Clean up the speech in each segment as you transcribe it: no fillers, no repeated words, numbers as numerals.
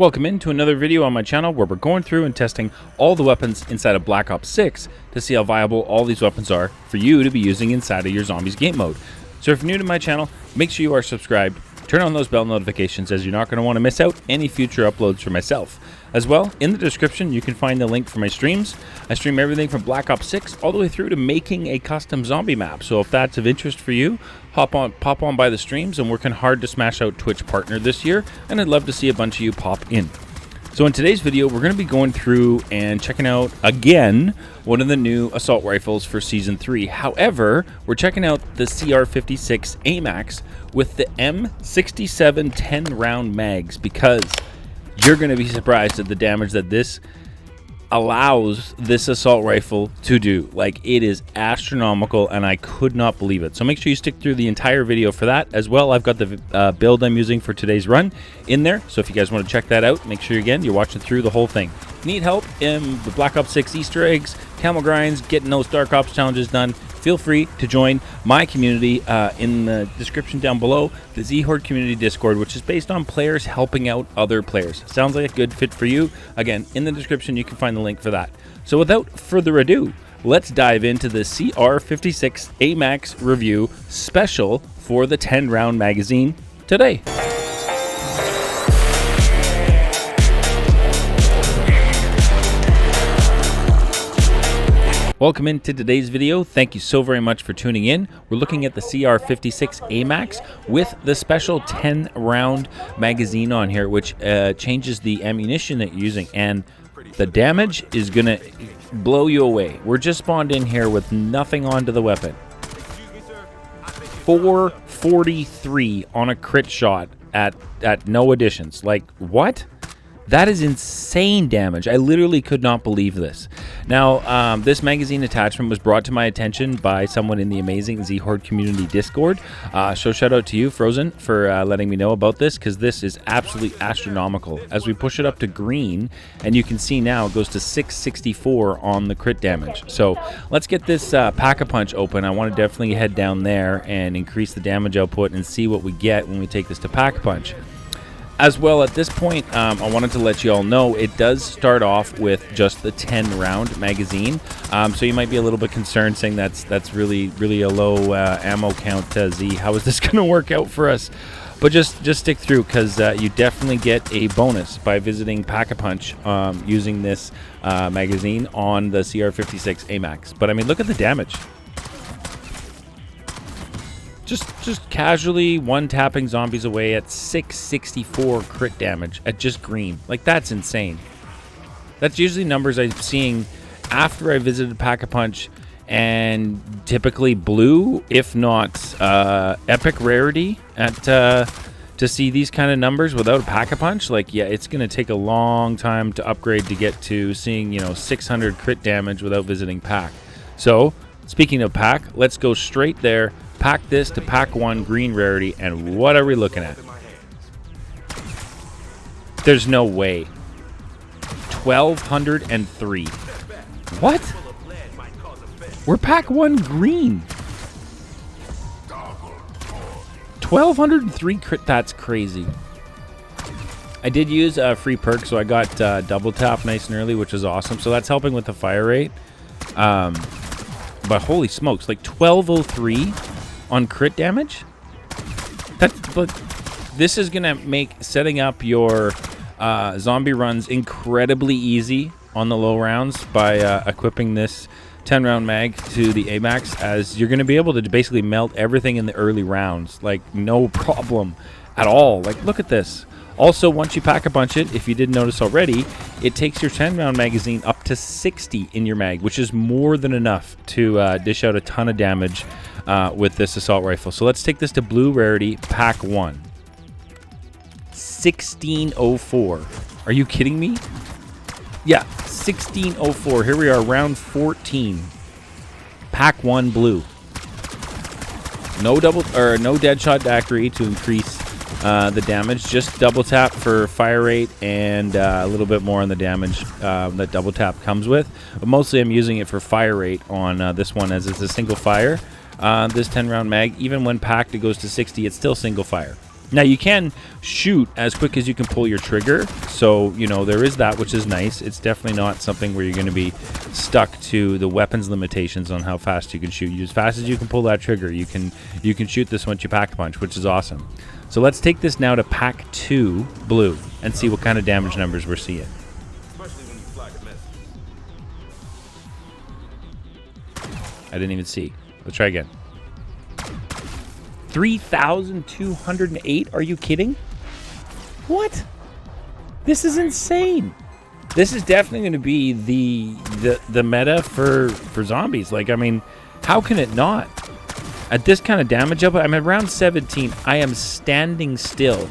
Welcome into another video on my channel where we're going through and testing all the weapons inside of Black Ops 6 to see how viable all these weapons are for you to be using inside of your Zombies game mode. So if you're new to my channel, make sure you are subscribed, turn on those bell notifications as you're not going to want to miss out any future uploads for myself. As well, in the description you can find the link for my streams. I stream everything from Black Ops 6 all the way through to making a custom zombie map. So if that's of interest for you, pop on by the streams. I'm working hard to smash out Twitch Partner this year, and I'd love to see a bunch of you pop in. So in today's video, we're going to be going through and checking out, again, one of the new assault rifles for Season 3. However, we're checking out the CR-56 AMAX with the M67 10-round mags because you're going to be surprised at the damage that this allows this assault rifle to do. Like, it is astronomical, and I could not believe it. So make sure you stick through the entire video for that. As well, I've got the build I'm using for today's run in there. So if you guys want to check that out, make sure, again, you're watching through the whole thing. Need help in the Black Ops 6 Easter eggs, camel grinds, getting those Dark Ops challenges done, feel free to join my community in the description down below, the Zhorde community Discord, which is based on players helping out other players. Sounds like a good fit for you. Again, in the description, you can find the link for that. So without further ado, let's dive into the CR-56 AMAX review special for the 10-round magazine today. Welcome into today's video. Thank you so very much for tuning in. We're looking at the CR-56 AMAX with the special 10-round magazine on here, which changes the ammunition that you're using, and the damage is gonna blow you away. We're just spawned in here with nothing onto the weapon. 443 on a crit shot at no additions. Like, what? That is insane damage. I literally could not believe this. Now, this magazine attachment was brought to my attention by someone in the amazing Zhorde community Discord. So shout out to you, Frozen, for letting me know about this, because this is absolutely astronomical. As we push it up to green, and you can see now it goes to 664 on the crit damage. So let's get this Pack-a-Punch open. I want to definitely head down there and increase the damage output and see what we get when we take this to Pack-a-Punch. As well, at this point, I wanted to let you all know it does start off with just the 10-round magazine. So you might be a little bit concerned, saying that's really a low ammo count. Z, how is this going to work out for us? But just stick through, because you definitely get a bonus by visiting Pack-a-Punch using this magazine on the CR-56 AMAX. But I mean, look at the damage. Just casually one-tapping zombies away at 664 crit damage at just green. Like, that's insane. That's usually numbers I'm seeing after I visited Pack-a-Punch, and typically blue, if not epic rarity, to see these kind of numbers without a Pack-a-Punch. Like, yeah, it's going to take a long time to upgrade to get to seeing, 600 crit damage without visiting Pack. So, speaking of Pack, let's go straight there. Pack this to Pack 1 green rarity, and what are we looking at? There's no way. 1203. What? We're Pack 1 green. 1203 crit. That's crazy. I did use a free perk, so I got double tap nice and early, which is awesome. So that's helping with the fire rate. But holy smokes, like 1203 on crit damage? But this is gonna make setting up your zombie runs incredibly easy on the low rounds by equipping this 10-round mag to the AMAX, as you're gonna be able to basically melt everything in the early rounds, like no problem at all. Like, look at this. Also, once you Pack-a-Punch it, if you didn't notice already, it takes your 10-round magazine up to 60 in your mag, which is more than enough to dish out a ton of damage with this assault rifle. So let's take this to blue rarity, Pack 1. 1604. Are you kidding me? Yeah, 1604. Here we are, round 14. Pack 1 blue. No Deadshot daiquiri to increase the damage, just double tap for fire rate and a little bit more on the damage that double tap comes with. But mostly I'm using it for fire rate on this one, as it's a single fire. This 10-round mag, even when packed, it goes to 60. It's still single fire. Now you can shoot as quick as you can pull your trigger, so you know there is that, which is nice. It's definitely not something where you're going to be stuck to the weapons limitations on how fast you can shoot. As fast as you can pull that trigger, you can shoot this once you pack a punch, which is awesome. So let's take this now to pack 2 blue and see what kind of damage numbers we're seeing. Especially when you flag a miss. I didn't even see. Let's try again. 3,208? Are you kidding? What? This is insane. This is definitely going to be the meta for zombies. Like, I mean, how can it not? At this kind of damage output, I'm at round 17. I am standing still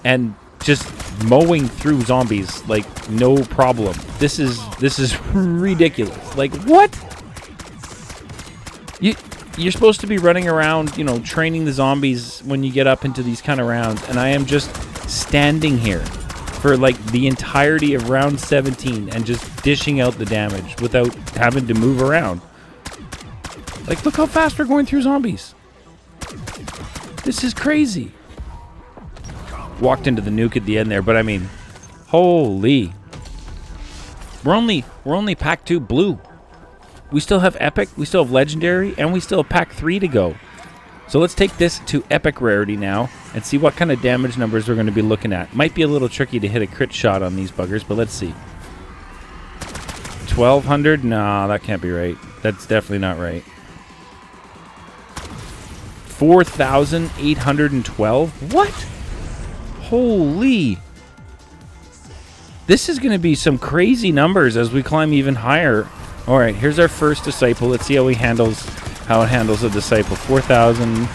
and just mowing through zombies like no problem. This is ridiculous. Like, what? You're supposed to be running around, you know, training the zombies when you get up into these kind of rounds, and I am just standing here for like the entirety of round 17 and just dishing out the damage without having to move around. Like, look how fast we're going through zombies. This is crazy. Walked into the nuke at the end there, but I mean, holy. We're only pack 2 blue. We still have epic, we still have legendary, and we still have pack 3 to go. So let's take this to epic rarity now and see what kind of damage numbers we're going to be looking at. Might be a little tricky to hit a crit shot on these buggers, but let's see. 1,200? No, that can't be right. That's definitely not right. 4,812? What? Holy. This is going to be some crazy numbers as we climb even higher. All right, here's our first disciple. Let's see how it handles a disciple. 4,000.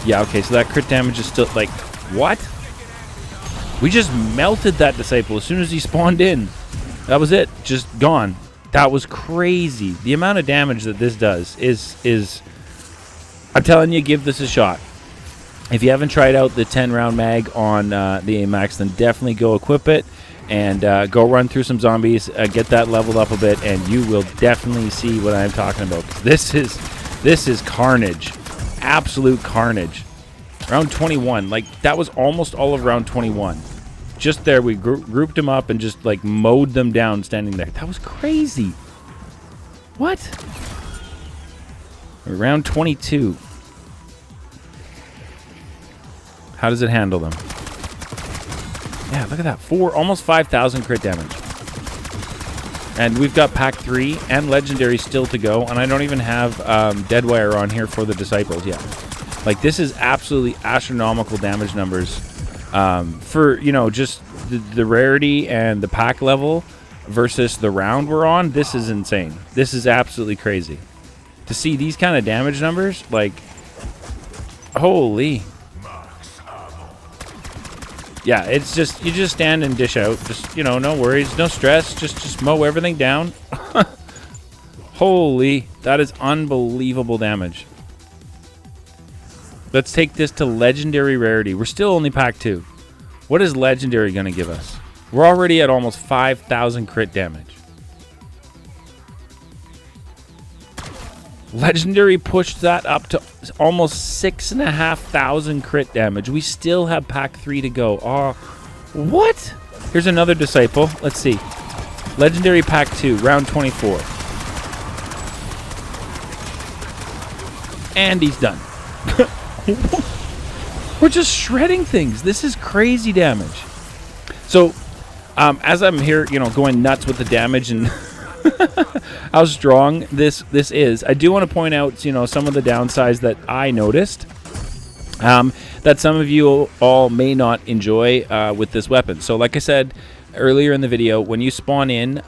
Yeah, okay, so that crit damage is still like, what? We just melted that disciple as soon as he spawned in. That was it, just gone. That was crazy. The amount of damage that this does is I'm telling you, give this a shot. If you haven't tried out the 10-round mag on the AMAX, then definitely go equip it. And go run through some zombies, get that leveled up a bit, and you will definitely see what I'm talking about. This is carnage, absolute carnage. Round 21, like that was almost all of round 21. Just there, we grouped them up and just like mowed them down standing there. That was crazy. What? Round 22. How does it handle them? Yeah, look at that. Almost 5,000 crit damage. And we've got pack 3 and legendary still to go. And I don't even have Deadwire on here for the disciples yet. Like, this is absolutely astronomical damage numbers. For, you know, just the rarity and the pack level versus the round we're on. This is insane. This is absolutely crazy. To see these kind of damage numbers, like, holy. Yeah, it's just, you just stand and dish out. Just, you know, no worries, no stress. Just mow everything down. Holy, that is unbelievable damage. Let's take this to legendary rarity. We're still only pack 2. What is legendary going to give us? We're already at almost 5,000 crit damage. Legendary pushed that up to almost 6,500 crit damage. We still have pack 3 to go. Oh, what? Here's another disciple. Let's see. Legendary pack 2, round 24. And he's done. We're just shredding things. This is crazy damage. So, as I'm here, you know, going nuts with the damage and how strong this is, I do want to point out, you know, some of the downsides that I noticed that some of you all may not enjoy with this weapon. So like I said earlier in the video, when you spawn in,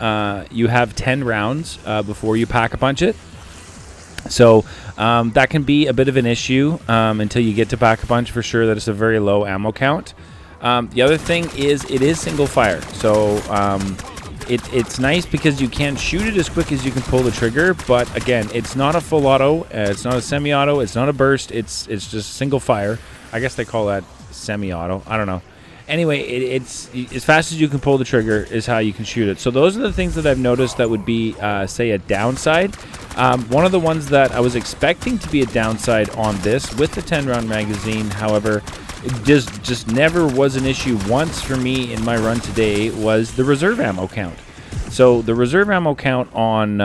you have 10 rounds before you pack a punch it. So that can be a bit of an issue until you get to pack a punch, for sure. That it's a very low ammo count. The other thing is it is single fire. So it's nice because you can't shoot it as quick as you can pull the trigger, but again, it's not a full auto, it's not a semi-auto, it's not a burst, it's just single fire. I guess they call that semi-auto, I don't know. Anyway, it's as fast as you can pull the trigger is how you can shoot it. So those are the things that I've noticed that would be, say, a downside. One of the ones that I was expecting to be a downside on this with the 10-round magazine, however, it just never was an issue once for me in my run today was the reserve ammo count. So the reserve ammo count on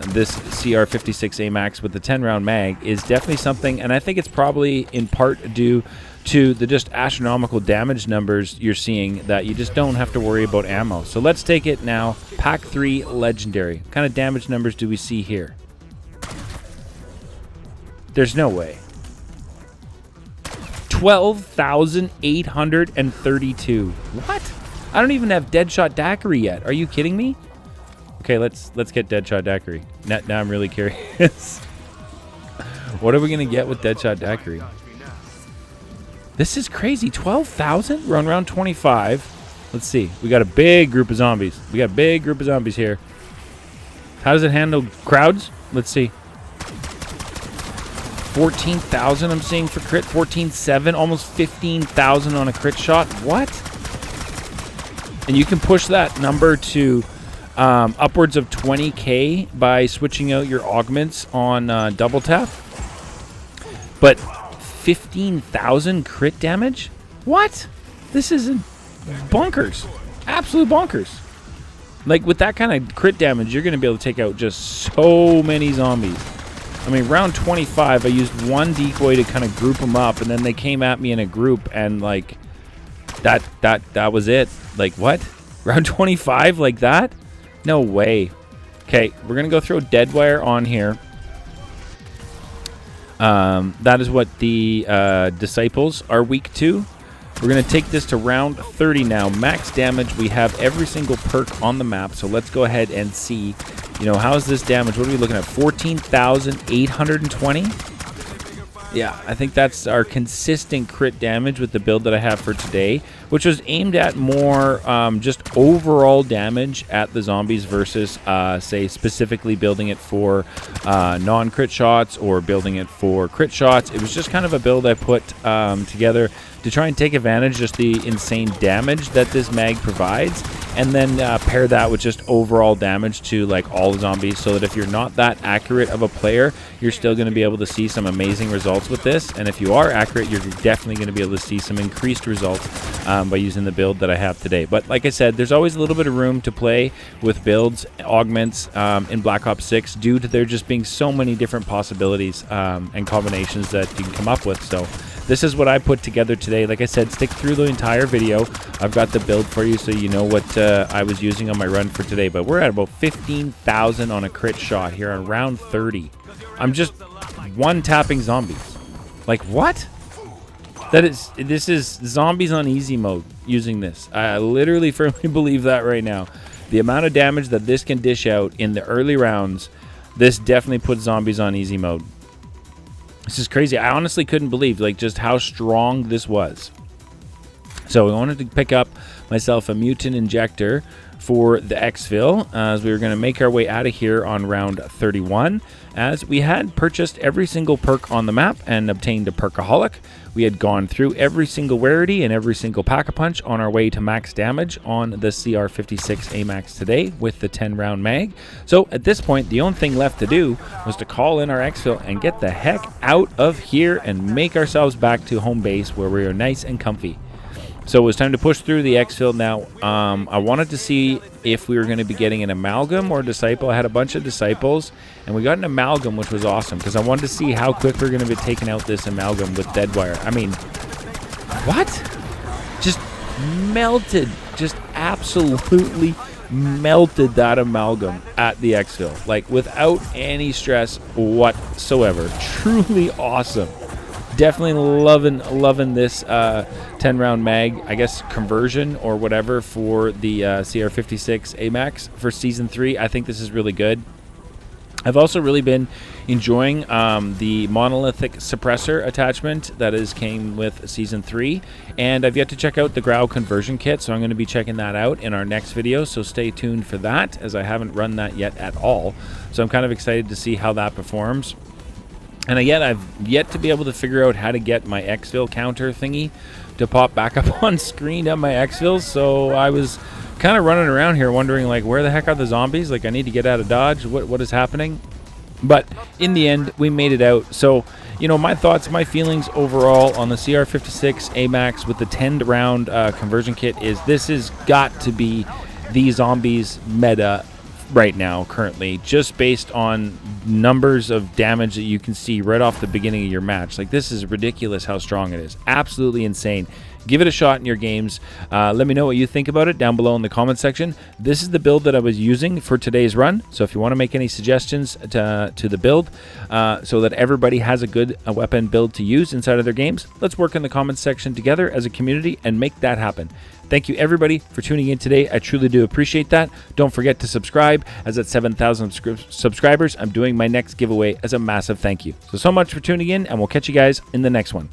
this CR-56 AMAX with the 10-round mag is definitely something, and I think it's probably in part due to the just astronomical damage numbers you're seeing that you just don't have to worry about ammo. So let's take it now. Pack 3 Legendary. What kind of damage numbers do we see here? There's no way. 12,832. What? I don't even have Deadshot Daiquiri yet. Are you kidding me? Okay, let's get Deadshot Daiquiri. Now I'm really curious. What are we gonna get with Deadshot Daiquiri? This is crazy. 12,000? We're on round 25. Let's see. We got a big group of zombies. We got a big group of zombies here. How does it handle crowds? Let's see. 14,000 I'm seeing for crit. 14,700. Almost 15,000 on a crit shot. What? And you can push that number to upwards of 20k by switching out your augments on double tap. But 15,000 crit damage? What? This is bonkers. Absolute bonkers. Like, with that kind of crit damage, you're going to be able to take out just so many zombies. I mean, round 25, I used one decoy to kind of group them up, and then they came at me in a group, and, like, that was it. Like, what? Round 25 like that? No way. Okay, we're going to go throw Deadwire on here. That is what the Disciples are weak to. We're going to take this to round 30 now. Max damage. We have every single perk on the map, so let's go ahead and see, you know, how is this damage? What are we looking at? 14,820? Yeah, I think that's our consistent crit damage with the build that I have for today, which was aimed at more just overall damage at the zombies versus, say, specifically building it for non-crit shots or building it for crit shots. It was just kind of a build I put together to try and take advantage of just the insane damage that this mag provides, and then pair that with just overall damage to like all the zombies, so that if you're not that accurate of a player, you're still going to be able to see some amazing results with this. And if you are accurate, you're definitely going to be able to see some increased results by using the build that I have today. But like I said, there's always a little bit of room to play with builds, augments in Black Ops 6 due to there just being so many different possibilities and combinations that you can come up with. So this is what I put together today. Like I said, stick through the entire video. I've got the build for you so you know what I was using on my run for today. But we're at about 15,000 on a crit shot here on round 30. I'm just one-tapping zombies. Like, what? This is zombies on easy mode using this. I literally firmly believe that right now. The amount of damage that this can dish out in the early rounds, this definitely puts zombies on easy mode. This is crazy. I honestly couldn't believe like just how strong this was. So I wanted to pick up myself a mutant injector for the exfil as we were going to make our way out of here on round 31, as we had purchased every single perk on the map and obtained a perkaholic. We had gone through every single rarity and every single pack-a-punch on our way to max damage on the CR-56 AMAX today with the 10-round mag. So at this point, the only thing left to do was to call in our exfil and get the heck out of here and make ourselves back to home base where we are nice and comfy. So it was time to push through the exfil now. I wanted to see if we were going to be getting an amalgam or disciple. I had a bunch of disciples, and we got an amalgam, which was awesome, because I wanted to see how quick we're going to be taking out this amalgam with Deadwire. I mean, what? Just melted. Just absolutely melted that amalgam at the exfil. Like, without any stress whatsoever. Truly awesome. Definitely loving this 10-round mag, I guess, conversion or whatever for the CR-56 AMAX for Season 3. I think this is really good. I've also really been enjoying the monolithic suppressor attachment that came with Season 3, and I've yet to check out the Growl conversion kit, so I'm going to be checking that out in our next video, so stay tuned for that, as I haven't run that yet at all. So I'm kind of excited to see how that performs. And again, I've yet to be able to figure out how to get my exfil counter thingy to pop back up on screen at my exfils. So I was kind of running around here wondering, like, where the heck are the zombies? Like, I need to get out of Dodge. What is happening? But in the end, we made it out. So, you know, my thoughts, my feelings overall on the CR-56 AMAX with the 10 round conversion kit is this has got to be the zombies meta right now currently, just based on numbers of damage that you can see right off the beginning of your match. Like, this is ridiculous how strong it is. Absolutely insane. Give it a shot in your games. Let me know what you think about it down below in the comment section. This is the build that I was using for today's run. So if you want to make any suggestions to the build so that everybody has a good weapon build to use inside of their games, let's work in the comments section together as a community and make that happen. Thank you everybody for tuning in today. I truly do appreciate that. Don't forget to subscribe, as at 7,000 subscribers, I'm doing my next giveaway as a massive thank you. So much for tuning in, and we'll catch you guys in the next one.